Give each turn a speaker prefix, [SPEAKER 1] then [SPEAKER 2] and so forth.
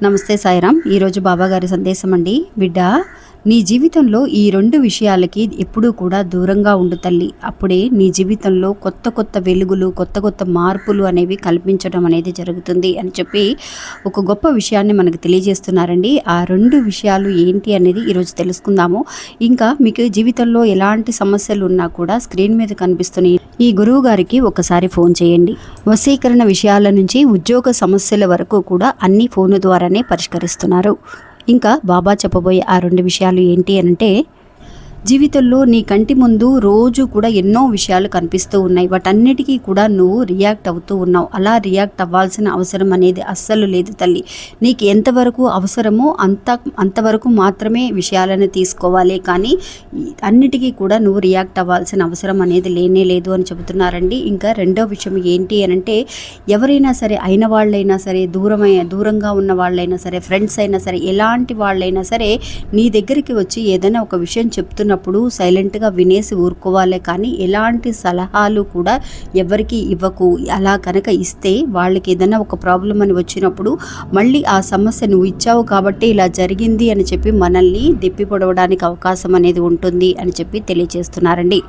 [SPEAKER 1] నమస్తే సాయిరామ్. ఈరోజు బాబాగారి సందేశం అండి. బిడ్డ, నీ జీవితంలో ఈ 2 విషయాలకి ఎప్పుడూ కూడా దూరంగా ఉండు తల్లి. అప్పుడే నీ జీవితంలో కొత్త కొత్త వెలుగులు, కొత్త కొత్త మార్పులు అనేవి కల్పించడం అనేది జరుగుతుంది అని చెప్పి ఒక గొప్ప విషయాన్ని మనకు తెలియజేస్తున్నారండి. ఆ 2 విషయాలు ఏంటి అనేది ఈరోజు తెలుసుకుందాము. ఇంకా మీకు జీవితంలో ఎలాంటి సమస్యలు ఉన్నా కూడా స్క్రీన్ మీద కనిపిస్తున్న ఈ గురువు గారికి ఒకసారి ఫోన్ చేయండి. వశీకరణ విషయాల నుంచి ఉద్యోగ సమస్యల వరకు కూడా అన్ని ఫోను ద్వారానే పరిష్కరిస్తున్నారు. ఇంకా బాబా చెప్పబోయే ఆ 2 విషయాలు ఏంటి అంటే, జీవితంలో నీ కంటి ముందు రోజు కూడా ఎన్నో విషయాలు కనిపిస్తూ ఉన్నాయి. వాటన్నిటికీ కూడా నువ్వు రియాక్ట్ అవుతూ ఉన్నావు. అలా రియాక్ట్ అవ్వాల్సిన అవసరం అనేది అస్సలు లేదు తల్లి. నీకు ఎంతవరకు అవసరమో అంతవరకు మాత్రమే విషయాలను తీసుకోవాలి. కానీ అన్నిటికీ కూడా నువ్వు రియాక్ట్ అవ్వాల్సిన అవసరం అనేది లేనే లేదు అని చెబుతున్నారండి. ఇంకా రెండో విషయం ఏంటి అనంటే, ఎవరైనా సరే, అయిన వాళ్ళైనా సరే, దూరంగా ఉన్న వాళ్ళైనా సరే, ఫ్రెండ్స్ అయినా సరే, ఎలాంటి వాళ్ళైనా సరే నీ దగ్గరికి వచ్చి ఏదైనా ఒక విషయం చెప్తున్నప్పుడు సైలెంట్గా వినేసి ఊరుకోవాలి. కానీ ఎలాంటి సలహాలు కూడా ఎవరికి ఇవ్వకు. అలా కనుక ఇస్తే వాళ్ళకి ఏదైనా ఒక ప్రాబ్లం అని వచ్చినప్పుడు మళ్ళీ ఆ సమస్య నువ్వు ఇచ్చావు కాబట్టి ఇలా జరిగింది అని చెప్పి మనల్ని దెప్పి పొడవడానికి అవకాశం అనేది ఉంటుంది అని చెప్పి తెలియజేస్తున్నారండి.